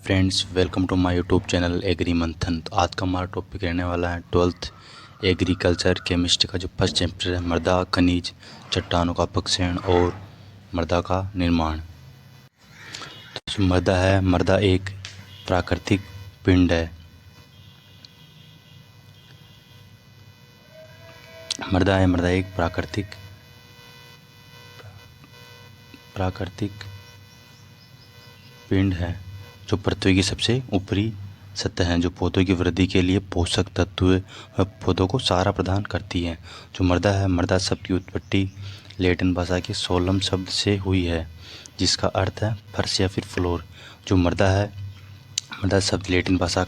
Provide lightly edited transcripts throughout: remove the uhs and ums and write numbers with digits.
Friends, welcome to my YouTube channel agri Manthan. तो आज का हमारा टॉपिक रहने वाला है 12th एग्रीकल्चर केमिस्ट्री का जो फर्स्ट चैप्टर है, मृदा खनिज, चट्टानों का अपक्षयण और मृदा का निर्माण। तो जो मृदा है, मृदा एक प्राकृतिक पिंड है। मृदा एक प्राकृतिक पिंड है जो पृथ्वी की सबसे ऊपरी सतह है, जो पौधों की वृद्धि के लिए पोषक तत्व व पौधों को सहारा प्रदान करती है। जो मृदा है, मृदा शब्द की उत्पत्ति लैटिन भाषा के सोलम शब्द से हुई है, जिसका अर्थ है फर्श या फिर फ्लोर। जो मृदा है, मृदा शब्द लैटिन भाषा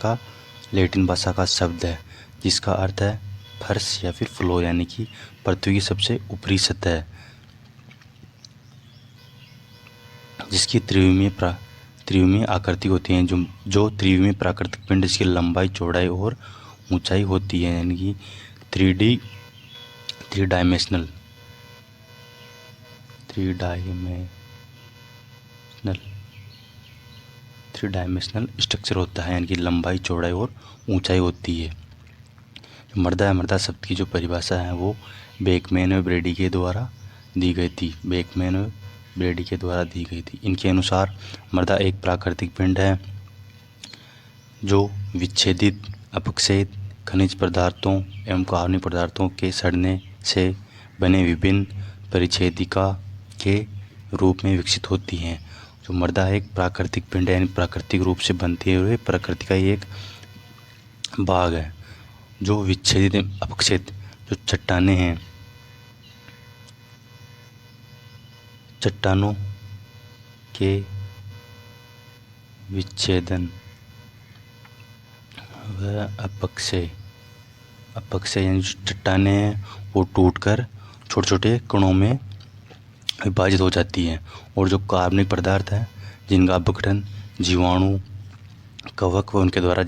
का शब्द है, जिसका अर्थ है फर्श या फिर फ्लोर, यानी कि पृथ्वी की सबसे ऊपरी सतह, जिसकी त्रिविमीय आकृति होती है। जो त्रिविमीय प्राकृतिक पिंड, जिसकी लंबाई, चौड़ाई और ऊंचाई होती है, यानी कि थ्री डायमेंशनल स्ट्रक्चर होता है, यानी कि लंबाई, चौड़ाई और ऊंचाई होती है। जो मृदा शब्द की जो परिभाषा है वो बेकमैन व ब्रेडी के द्वारा दी गई थी। इनके अनुसार मृदा एक प्राकृतिक पिंड है जो विच्छेदित, अपक्षयित खनिज पदार्थों एवं कार्बनिक पदार्थों के सड़ने से बने विभिन्न परिच्छेदिका के रूप में विकसित होती हैं। जो मृदा एक प्राकृतिक पिंड है, यानी प्राकृतिक रूप से बनती हुए प्रकृति का एक भाग है। जो विच्छेदित, अपक्षयित जो चट्टानें हैं, चट्टानों के विच्छेदन व अपक्षय यानी जो चट्टानें हैं वो टूटकर छोटे छोटे कणों में विभाजित हो जाती हैं। और जो कार्बनिक पदार्थ हैं, जिनका अपघटन जीवाणु, कवक व उनके द्वारा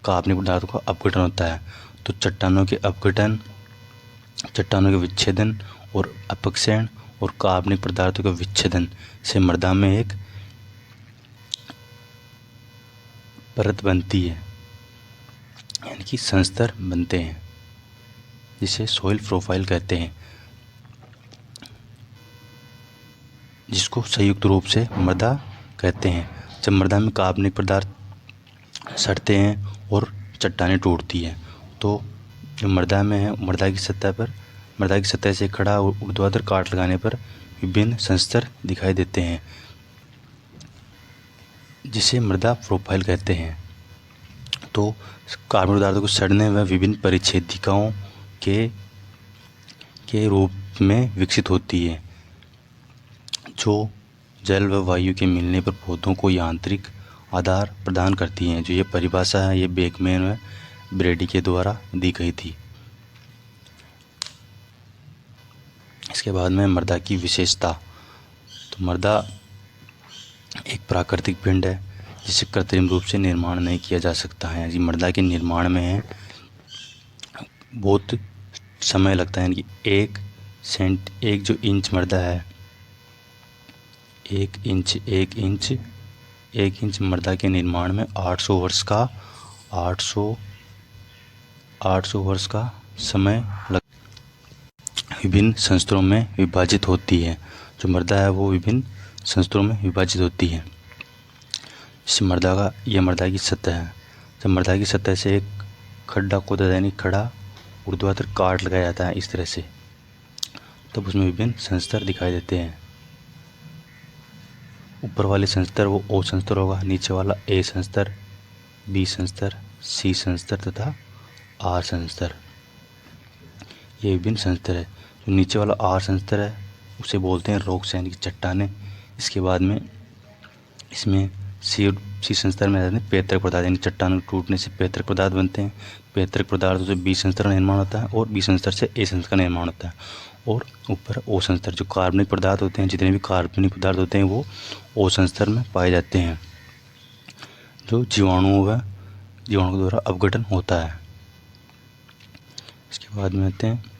कार्बनिक पदार्थों का अपघटन होता है। तो चट्टानों के विच्छेदन और अपक्षयण और कार्बनिक पदार्थों के विच्छेदन से मृदा में एक परत बनती है, यानी कि संस्तर बनते हैं, जिसे सॉइल प्रोफाइल कहते हैं, जिसको संयुक्त रूप से मृदा कहते हैं। जब मृदा में कार्बनिक पदार्थ सड़ते हैं और चट्टानें टूटती हैं, तो जो मृदा में है, मृदा की सतह से खड़ा ऊर्ध्वाधर काट लगाने पर विभिन्न संस्तर दिखाई देते हैं, जिसे मृदा प्रोफाइल कहते हैं। तो कार्बनिक पदार्थों को सड़ने व विभिन्न परिच्छेदिकाओं के रूप में विकसित होती है, जो जल व वायु के मिलने पर पौधों को यांत्रिक आधार प्रदान करती हैं। जो ये परिभाषा है, ये बेकमैन व ब्रेडी के द्वारा दी गई थी। इसके बाद में मृदा की विशेषता। तो मृदा एक प्राकृतिक पिंड है जिसे कृत्रिम रूप से निर्माण नहीं किया जा सकता है। जी, मृदा के निर्माण में बहुत समय लगता है, यानी कि एक जो इंच मृदा है, एक इंच मृदा के निर्माण में 800 वर्ष का समय विभिन्न संस्तरों में विभाजित होती है। जो मृदा है वो विभिन्न संस्तरों में विभाजित होती है। इस मृदा की सतह है। जब मृदा की सतह से एक खड्डा खोदा जाए, यानी खड़ा ऊर्ध्वाधर काट लगाया जाता है इस तरह से, तब उसमें विभिन्न संस्तर दिखाई देते हैं। ऊपर वाले संस्तर वो ओ संस्तर होगा, नीचे वाला ए संस्तर, बी संस्तर, सी संस्तर तथा आर संस्तर। ये विभिन्न संस्तर है। जो नीचे वाला आर संस्तर है उसे बोलते हैं रॉक्स, यानी कि चट्टानें। इसके बाद में इसमें सी संस्तर में आते हैं पैतृक पदार्थ, यानी चट्टानों के टूटने से पैतृक पदार्थ बनते हैं। पैतृक पदार्थों से बी संस्तर का निर्माण होता है और बी संस्तर से ए संस्तर का निर्माण होता है। और ऊपर ओ संस्तर, जो कार्बनिक पदार्थ होते हैं, जितने भी कार्बनिक पदार्थ होते हैं वो ओ संस्तर में पाए जाते हैं, जो जीवाणुओं के द्वारा अपघटन होता है। इसके बाद में आते हैं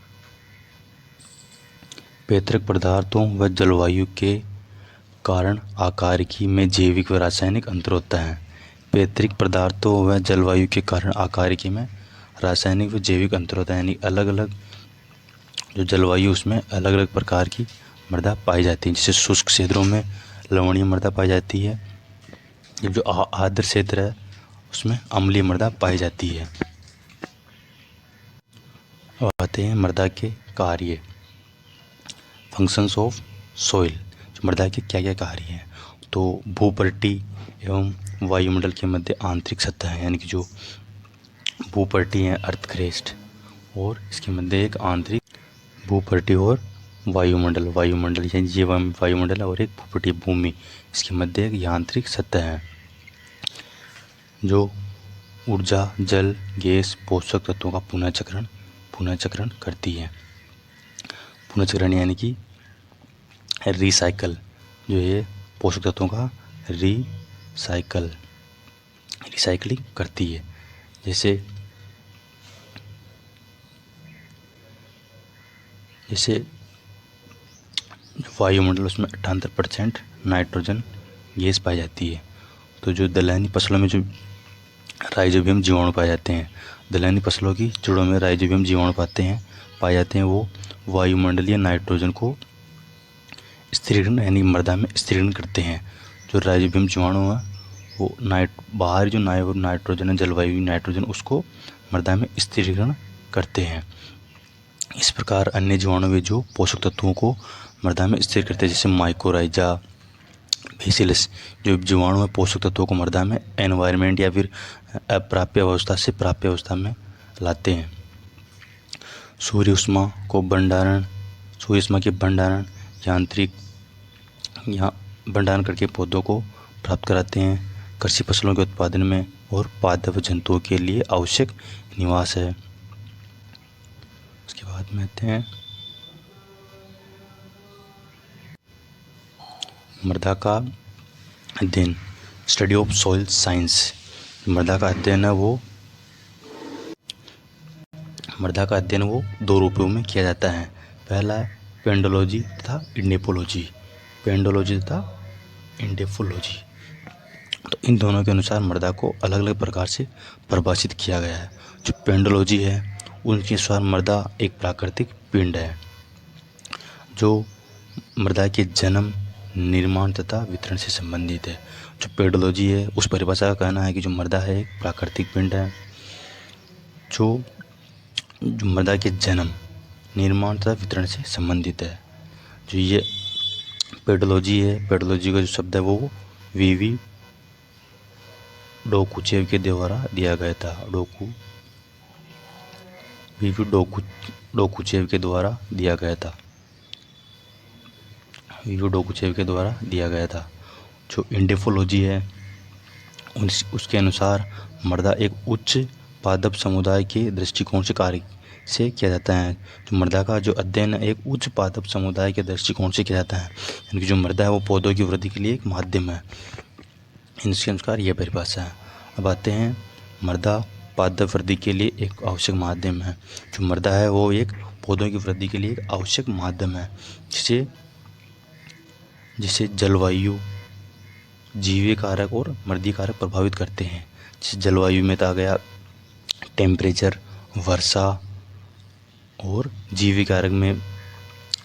पैतृक पदार्थों व जलवायु के कारण आकारिकी में जैविक व रासायनिक अंतर होता है। पैतृक पदार्थों व जलवायु के कारण आकारिकी में रासायनिक व जैविक अंतर होता है, यानी अलग अलग जो जलवायु उसमें अलग अलग प्रकार की मृदा पाई जाती है। जैसे शुष्क क्षेत्रों में लवणीय मृदा पाई जाती है, जो आर्द्र क्षेत्र है उसमें अम्लीय मृदा पाई जाती है। अब आते हैं मृदा के कार्य, फंक्शंस ऑफ सॉइल। मृदा के क्या क्या कार्य हैं, तो भूपट्टी एवं वायुमंडल के मध्य आंतरिक सतह है, यानी कि जो भूपट्टी है अर्थ क्रेस्ट, और इसके मध्य एक आंतरिक भूपट्टी और वायुमंडल यानी ये वायुमंडल है और एक भूपट्टी भूमि, इसके मध्य एक यांत्रिक सतह है जो ऊर्जा, जल, गैस, पोषक तत्वों का पुनः चक्रण करती है। पुनः चक्रण यानी कि रिसाइकल, जो ये पोषक तत्वों का रिसाइकलिंग करती है। जैसे वायुमंडल उसमें 78% नाइट्रोजन गैस पाई जाती है। तो जो दलहनी फसलों में जो राइजोबियम जीवाणु पाए जाते हैं, दलहनी फसलों की जड़ों में राइजोबियम जीवाणु पाए जाते हैं, वो वायुमंडलीय नाइट्रोजन को स्थिरीकरण यानी मृदा में स्थिरीकरण करते हैं। जो राइजोबियम जीवाणु है वो बाहर जो नाइट्रोजन है, जलवायु नाइट्रोजन, उसको मृदा में स्थिरीकरण करते हैं। इस प्रकार अन्य जीवाणु भी जो पोषक तत्वों को मृदा में स्थिर करते हैं, जैसे माइकोराइजा, बेसिलस, जो जीवाणु है पोषक तत्वों को मृदा में एनवायरनमेंट या फिर अप्राप्य अवस्था से प्राप्य अवस्था में लाते हैं। सूर्य उष्मा के भंडारण भंडारण करके पौधों को प्राप्त कराते हैं। कृषि फसलों के उत्पादन में और पादप जंतुओं के लिए आवश्यक निवास है। उसके बाद में आते हैं मृदा का अध्ययन, स्टडी ऑफ सॉइल साइंस। मृदा का अध्ययन वो दो रूपों में किया जाता है। पहला है पेंडोलॉजी तथा इंडेफोलॉजी। तो इन दोनों के अनुसार मृदा को अलग अलग प्रकार से परिभाषित किया गया है। जो पेंडोलॉजी है उनके अनुसार मृदा एक प्राकृतिक पिंड है जो मृदा के जन्म, निर्माण तथा वितरण से संबंधित है। जो पेडोलॉजी है उस परिभाषा का कहना है कि जो मृदा है एक प्राकृतिक पिंड है जो मृदा के जन्म, निर्माण तथा वितरण से संबंधित है। जो ये पेडोलॉजी का जो शब्द है वो वीवी डोकुचेव के द्वारा दिया गया था। डोकुचेव के द्वारा दिया गया था। जो इंडेफोलॉजी है उसके अनुसार मृदा एक उच्च पादप समुदाय के दृष्टिकोण से कार्य से किया जाता है। जो मृदा का जो अध्ययन एक उच्च पादप समुदाय के दृष्टिकोण से किया जाता है, यानी कि जो मृदा है वो पौधों की वृद्धि के लिए एक माध्यम है। इनके अनुसार यह परिभाषा है। अब आते हैं मृदा पादप वृद्धि के लिए एक आवश्यक माध्यम है। जो मृदा है वो एक पौधों की वृद्धि के लिए एक आवश्यक माध्यम है जिसे जलवायु, जीवी कारक और मृदीय कारक प्रभावित करते हैं। जैसे जलवायु में तो आ गया टेम्परेचर, वर्षा, और जीवी कारक में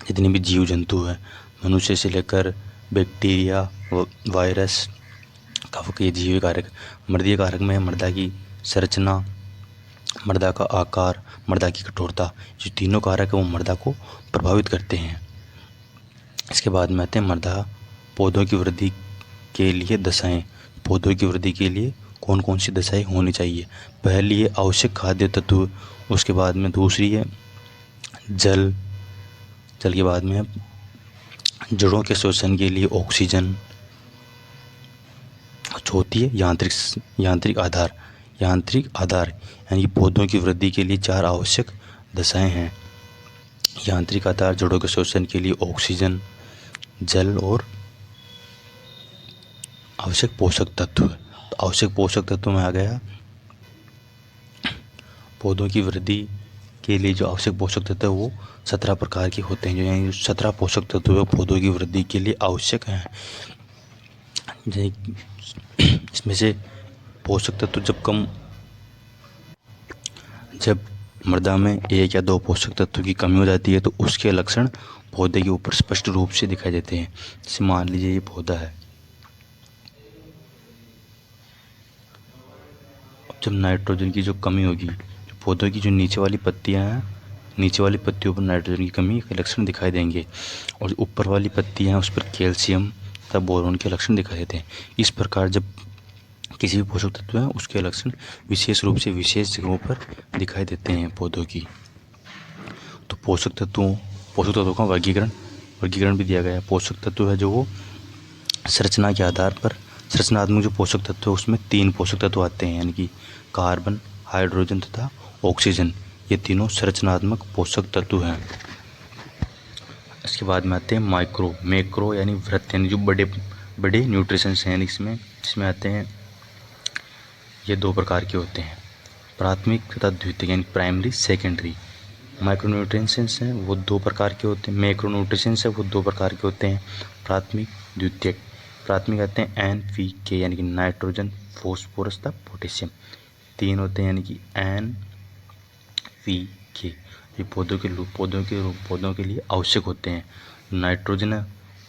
जितने भी जीव जंतु हैं, मनुष्य से लेकर बैक्टीरिया, वायरस, कवक, ये जीवी कारक। मृदीय कारक में मृदा की संरचना, मृदा का आकार, मृदा की कठोरता, जो तीनों कारक है वो मृदा को प्रभावित करते हैं। इसके बाद में आते हैं मृदा पौधों की वृद्धि के लिए दशाएं। पौधों की वृद्धि के लिए कौन कौन सी दशाएं होनी चाहिए। पहली है आवश्यक खाद्य तत्व, उसके बाद में दूसरी है जल के बाद में जड़ों के शोषण के लिए ऑक्सीजन, चौथी है यांत्रिक आधार यानी कि पौधों की वृद्धि के लिए 4 आवश्यक दशाएं हैं। यांत्रिक आधार, जड़ों के शोषण के लिए ऑक्सीजन, जल और आवश्यक पोषक तत्व। तो आवश्यक पोषक तत्व में आ गया पौधों की वृद्धि के लिए जो आवश्यक पोषक तत्व वो 17 प्रकार के होते हैं। जो यानी 17 पोषक तत्व पौधों की वृद्धि के लिए आवश्यक हैं। इसमें से पोषक तत्व जब मृदा में एक या दो पोषक तत्व की कमी हो जाती है तो उसके लक्षण पौधे के ऊपर स्पष्ट रूप से दिखाई देते हैं। जैसे मान लीजिए ये पौधा है, अब जब नाइट्रोजन की जो कमी होगी, जो पौधों की जो नीचे वाली पत्तियां हैं, नीचे वाली पत्तियों पर नाइट्रोजन की कमी के लक्षण दिखाई देंगे, और जो ऊपर वाली पत्तियां हैं उस पर कैल्शियम तथा बोरोन के लक्षण दिखाई देते हैं। इस प्रकार जब किसी भी पोषक तत्व है उसके लक्षण विशेष रूप से विशेष जगहों पर दिखाई देते हैं पौधों की। तो पोषक तत्वों का वर्गीकरण भी दिया गया है। पोषक तत्व है जो वो संरचना के आधार पर, संरचनात्मक जो पोषक तत्व है उसमें 3 पोषक तत्व आते हैं, यानी कि कार्बन, हाइड्रोजन तथा ऑक्सीजन। ये तीनों संरचनात्मक पोषक तत्व हैं। इसके बाद में आते हैं मैक्रो यानी वृत्त, यानी जो बड़े न्यूट्रिशंस हैं इसमें आते हैं। ये 2 प्रकार के होते हैं, प्राथमिक तथा द्वितीयक, यानी प्राइमरी सेकेंडरी। माइक्रोन्यूट्रिएंट्स हैं वो 2 प्रकार के होते हैं, मैक्रोन्यूट्रिएंट्स हैं वो 2 प्रकार के होते हैं, प्राथमिक द्वितीयक। प्राथमिक आते हैं NPK यानी कि नाइट्रोजन, फॉस्फोरस तथा पोटेशियम, 3 होते हैं, यानी कि NPK। ये पौधों के लिए आवश्यक होते हैं। नाइट्रोजन है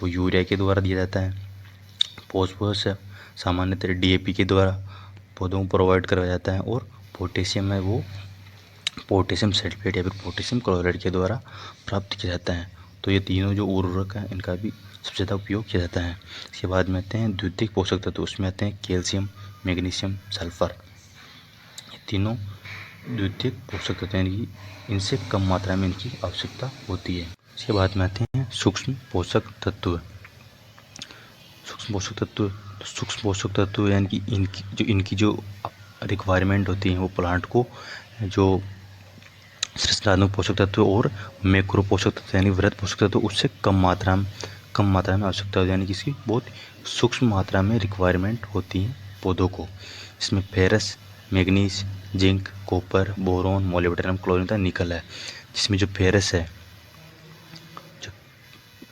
वो यूरिया के द्वारा दिया जाता है, फॉस्फोरस है सामान्यतः DAP के द्वारा पौधों को प्रोवाइड करवाया जाता है, और पोटेशियम है वो पोटेशियम सल्फेट या फिर पोटेशियम क्लोराइड के द्वारा प्राप्त किया जाता है। तो ये तीनों जो उर्वरक हैं इनका भी सबसे ज़्यादा उपयोग किया जाता है। इसके बाद में आते हैं द्वितीयक पोषक तत्व, उसमें आते हैं कैल्शियम, मैग्नीशियम, सल्फर। ये तीनों द्वितीयक पोषक तत्व, यानी कि इनसे कम मात्रा में इनकी आवश्यकता होती है। इसके बाद में आते हैं सूक्ष्म पोषक तत्व। सूक्ष्म पोषक तत्व यानी कि इनकी जो रिक्वायरमेंट होती है वो प्लांट को जो संरचनात्मक पोषक तत्व और मैक्रो पोषक तत्व यानी वृहद पोषक तत्व उससे कम मात्रा में आवश्यकता होती है, यानी कि इसकी बहुत सूक्ष्म मात्रा में रिक्वायरमेंट होती है पौधों को। इसमें ferrous, manganese, zinc, copper, boron, molybdenum, chlorine तथा निकल है। जिसमें जो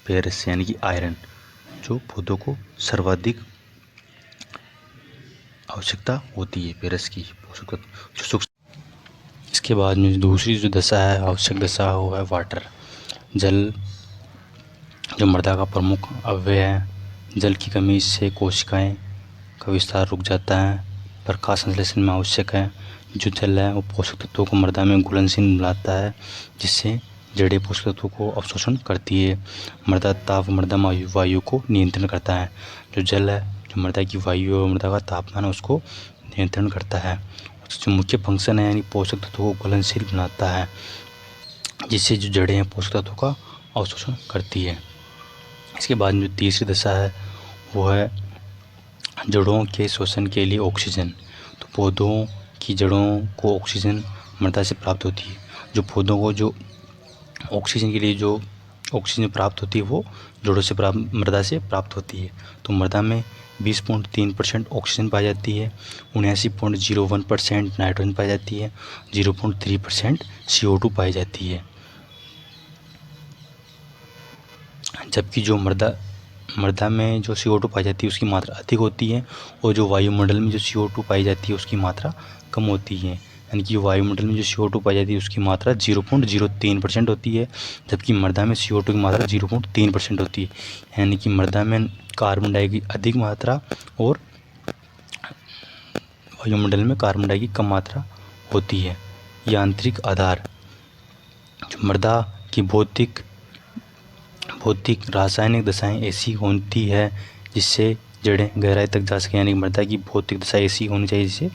फेरस यानी कि आयरन, जो पौधों को सर्वाधिक आवश्यकता होती है फेरस की पोषक तत्व जो सूक्ष्म। इसके बाद में दूसरी जो दशा है, आवश्यक दशा, वो है वाटर, जल, जो मृदा का प्रमुख अवयव है। जल की कमी से कोशिकाएं का विस्तार रुक जाता है, प्रकाश संश्लेषण में आवश्यक है। जो जल है वो पोषक तत्वों को मृदा में घुलनशील बनाता है, जिससे जड़ें पोषक तत्वों को अवशोषण करती है। मृदा ताप, मृदा वायु को नियंत्रण करता है। जो जल है, जो मृदा की वायु और मृदा का तापमान है उसको नियंत्रण करता है। जो मुख्य फंक्शन है, यानी पोषक तत्वों को घुलनशील बनाता है, जिससे जो जड़ें हैं पोषक तत्वों का अवशोषण करती है। इसके बाद जो तीसरी दशा है वो है जड़ों के शोषण के लिए ऑक्सीजन। तो पौधों की जड़ों को ऑक्सीजन मृदा से प्राप्त होती है। जो पौधों को जो ऑक्सीजन के लिए जो ऑक्सीजन प्राप्त होती है वो जड़ों से मृदा से प्राप्त होती है। तो मृदा में 20.3% ऑक्सीजन पाई जाती है, 79.01% नाइट्रोजन पाई जाती है, 0.3% CO2 पाई जाती है। जबकि जो मृदा में जो CO2 पाई जाती है उसकी मात्रा अधिक होती है, और जो वायुमंडल में जो CO2 पाई जाती है उसकी मात्रा कम होती है। यानी कि वायुमंडल में जो CO2 पाई जाती है उसकी मात्रा 0.03% होती है, जबकि मृदा में CO2 की मात्रा 0.3% होती है। यानी कि मृदा में कार्बन डाइऑक्साइड की अधिक मात्रा और वायुमंडल में कार्बन डाइऑक्साइड की कम मात्रा होती है। यांत्रिक आधार, जो मृदा की भौतिक रासायनिक दशाएं ऐसी होती है जिससे जड़ें गहराई तक जा सकें। यानी मृदा की भौतिक दशा ऐसी होनी चाहिए जिससे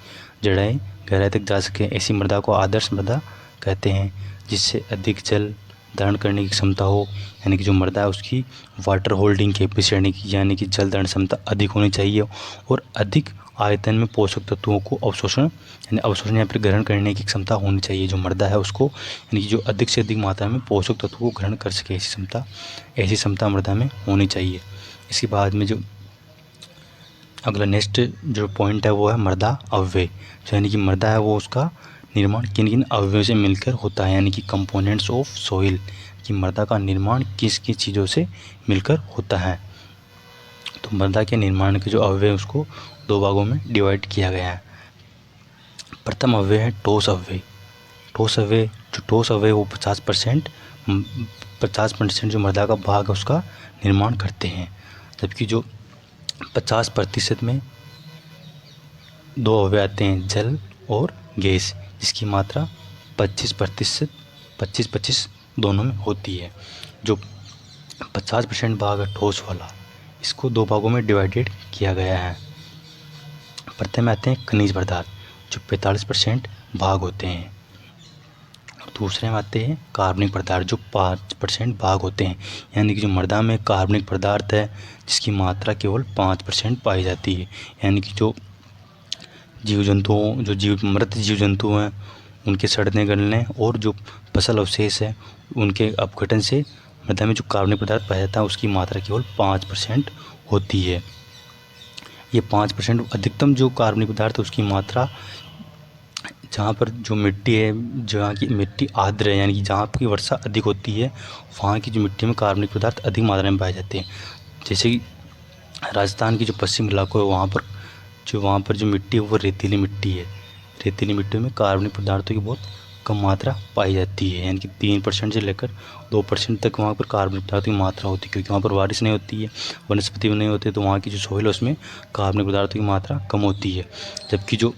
जड़ें गहराई तक जा सकें। ऐसी मृदा को आदर्श मृदा कहते हैं, जिससे अधिक जल धारण करने की क्षमता हो। यानी कि जो मृदा है उसकी वाटर होल्डिंग कैपेसिटी यानी कि जल धारण क्षमता अधिक होनी चाहिए, और अधिक आयतन में पोषक तत्वों को अवशोषण या फिर ग्रहण करने की क्षमता होनी चाहिए। जो मृदा है उसको, यानी कि जो अधिक से अधिक मात्रा में पोषक तत्वों को ग्रहण कर सके, ऐसी क्षमता मृदा में होनी चाहिए। इसके बाद में जो अगला नेक्स्ट जो पॉइंट है वो है मृदा अवयव। यानी कि मृदा है वो उसका निर्माण किन किन अवयवों से मिलकर होता है, यानी कि कंपोनेंट्स ऑफ सॉइल, कि मृदा का निर्माण किस किस चीज़ों से मिलकर होता है। तो मृदा के निर्माण के जो अवयव उसको 2 भागों में डिवाइड किया गया है। प्रथम अव्यय है ठोस अव्यय। ठोस अव्यय जो ठोस अव्यय वो 50% जो मृदा का भाग है उसका निर्माण करते हैं, जबकि जो 50% में दो अव्यय आते हैं, जल और गैस, जिसकी मात्रा 25% दोनों में होती है। जो 50% भाग है ठोस वाला, इसको दो भागों में डिवाइडेड किया गया है। प्रथम में आते हैं खनिज पदार्थ जो 45% भाग होते हैं, और दूसरे में आते हैं कार्बनिक पदार्थ जो 5% भाग होते हैं। यानी कि जो मृदा में कार्बनिक पदार्थ है जिसकी मात्रा केवल 5% पाई जाती है। यानी कि जो मृत जीव जंतु हैं उनके सड़ने गलने और जो फसल अवशेष है उनके अपघटन से मृदा में जो कार्बनिक पदार्थ पाया जाता है उसकी मात्रा केवल 5% होती है। ये 5% अधिकतम जो कार्बनिक पदार्थ है उसकी मात्रा जहाँ पर जो मिट्टी है, जहाँ की मिट्टी आर्द्र है, यानी कि जहाँ की वर्षा अधिक होती है वहाँ की जो मिट्टी में कार्बनिक पदार्थ अधिक मात्रा में पाए जाते हैं। जैसे कि राजस्थान की जो पश्चिम इलाकों है वहाँ पर जो मिट्टी है वो रेतीली मिट्टी है। रेतीली मिट्टी में कार्बनिक पदार्थों की बहुत कम मात्रा पाई जाती है, यानी कि 3% से लेकर 2% तक वहाँ पर कार्बनिक पदार्थों की मात्रा होती है, क्योंकि वहाँ पर बारिश नहीं होती है, वनस्पति नहीं होती, तो वहाँ की जो सॉइल है उसमें कार्बनिक पदार्थों की मात्रा कम होती है। जबकि जो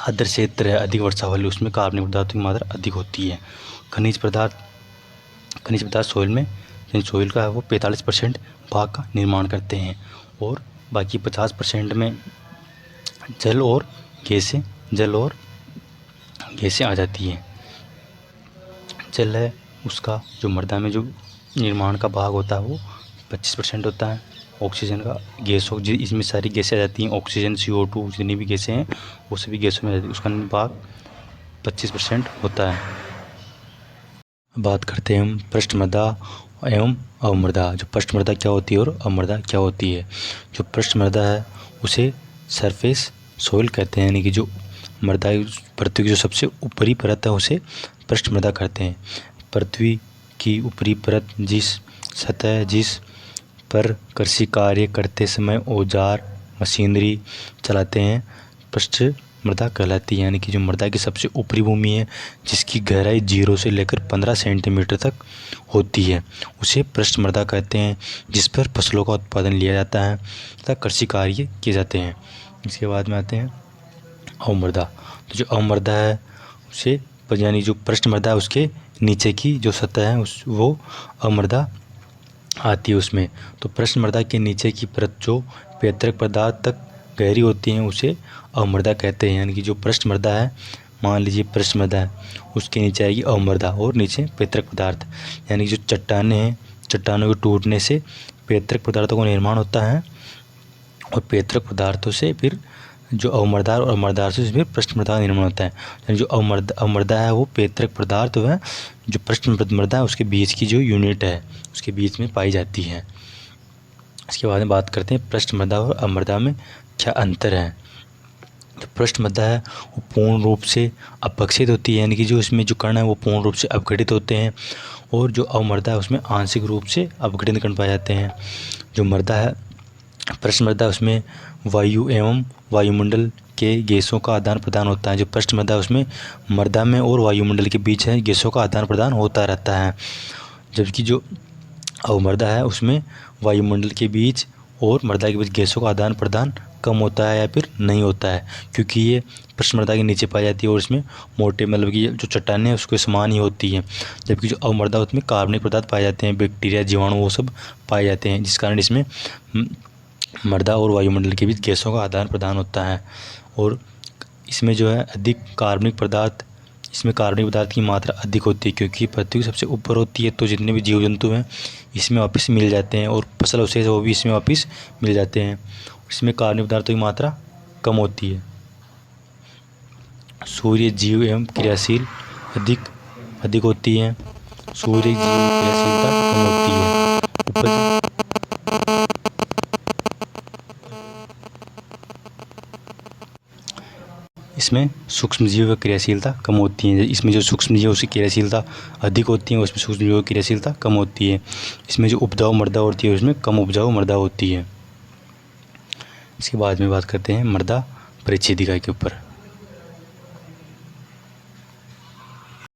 आर्द्र क्षेत्र है अधिक वर्षा वाले उसमें कार्बनिक पदार्थों की मात्रा अधिक होती है। खनिज पदार्थ सॉइल का है वो 45% भाग का निर्माण करते हैं, और बाकी 50% में जल और गैसें आ जाती हैं। जल है उसका जो मृदा में जो निर्माण का भाग होता है वो 25% होता है। ऑक्सीजन का गैस हो इसमें सारी गैसें आ जाती हैं, ऑक्सीजन CO2 जितनी भी गैसें हैं वो सभी गैसों में आ जाती है, उसका भाग 25% होता है। बात करते हैं हम पृष्ठ मृदा एवं अवमृदा। जो पृष्ठ मृदा क्या होती है और अवमृदा क्या होती है। जो पृष्ठ मृदा है उसे सरफेस सॉइल कहते हैं, यानी कि जो मृदा पृथ्वी की जो सबसे ऊपरी परत है उसे पृष्ठ मृदा कहते हैं। पृथ्वी की ऊपरी परत जिस पर कृषि कार्य करते समय औजार मशीनरी चलाते हैं पृष्ठ मृदा कहलाती है। यानी कि जो मृदा की सबसे ऊपरी भूमि है जिसकी गहराई 0 से लेकर 15 सेंटीमीटर तक होती है उसे पृष्ठ मृदा कहते हैं, जिस पर फसलों का उत्पादन लिया जाता है तथा कृषि कार्य किए जाते हैं। इसके बाद में आते हैं अवमृदा। तो जो अवमृदा है उसे यानी जो पृष्ठ मृदा है उसके नीचे की जो सतह है वो अवमृदा आती है उसमें। तो पृष्ठ मृदा के नीचे की परत जो पैतृक पदार्थ तक गहरी होती है उसे अवमृदा कहते हैं। यानी कि जो पृष्ठ मृदा है, मान लीजिए पृष्ठ मृदा है, उसके नीचे आएगी अवमृदा और नीचे पैतृक पदार्थ। यानी कि जो चट्टानें हैं, चट्टानों के टूटने से पैतृक पदार्थों का निर्माण होता है और पैतृक पदार्थों से फिर जो अवमृदा और अवमृदा से फिर पृष्ठ मृदा का निर्माण होता है। यानी जो अवमृदा है वो पैतृक पदार्थ व जो पृष्ठ मृदा है उसके बीच की जो यूनिट है उसके बीच में पाई जाती है। इसके बाद में बात करते हैं पृष्ठ मृदा और अवमृदा में क्या अंतर है। जो पृष्ठ मृदा है वो पूर्ण रूप से अपक्षित होती है, यानी कि जो इसमें जो कण है वो पूर्ण रूप से अपघटित होते हैं, और जो अवमृदा है उसमें आंशिक रूप से अपघटित कण पाए जाते हैं। जो मृदा है पृष्ठ मृदा उसमें वायु एवं वायुमंडल के गैसों का आदान प्रदान होता है। जो पृष्ठ मृदा है उसमें मृदा में और वायुमंडल के बीच है गैसों का आदान प्रदान होता रहता है, जबकि जो अवमृदा है उसमें वायुमंडल के बीच और मृदा के बीच गैसों का आदान प्रदान कम होता है या फिर नहीं होता है, क्योंकि ये पृष्ठ मृदा के नीचे पाई जाती है और इसमें मोटे मतलब कि जो चट्टानें हैं उसके समान ही होती हैं। जबकि जो अवमृदा उसमें कार्बनिक पदार्थ पाए जाते हैं, बैक्टीरिया जीवाणु वो सब पाए जाते हैं, जिस कारण इसमें मृदा और वायुमंडल के बीच गैसों का आदान प्रदान होता है। और इसमें जो है अधिक कार्बनिक पदार्थ की मात्रा अधिक होती है, क्योंकि पृथ्वी सबसे ऊपर होती है, तो जितने भी जीव जंतु हैं इसमें वापस मिल जाते हैं और फसल अवशेष वो भी इसमें वापस मिल जाते हैं। इसमें कार्बनिक पदार्थों की मात्रा कम होती है। सूर्य जीव एवं क्रियाशील अधिक होती है। सूर्य जीव क्रियाशीलता कम होती है। उपज इसमें सूक्ष्म जीव की क्रियाशीलता कम होती है। इसमें जो सूक्ष्म जीव की क्रियाशीलता अधिक होती है उसमें सूक्ष्म जीवों की क्रियाशीलता कम होती है। इसमें जो उपजाऊ मृदा होती है उसमें कम उपजाऊ मृदा होती है। इसके बाद में बात करते हैं मृदा परिच्छेदिका के ऊपर।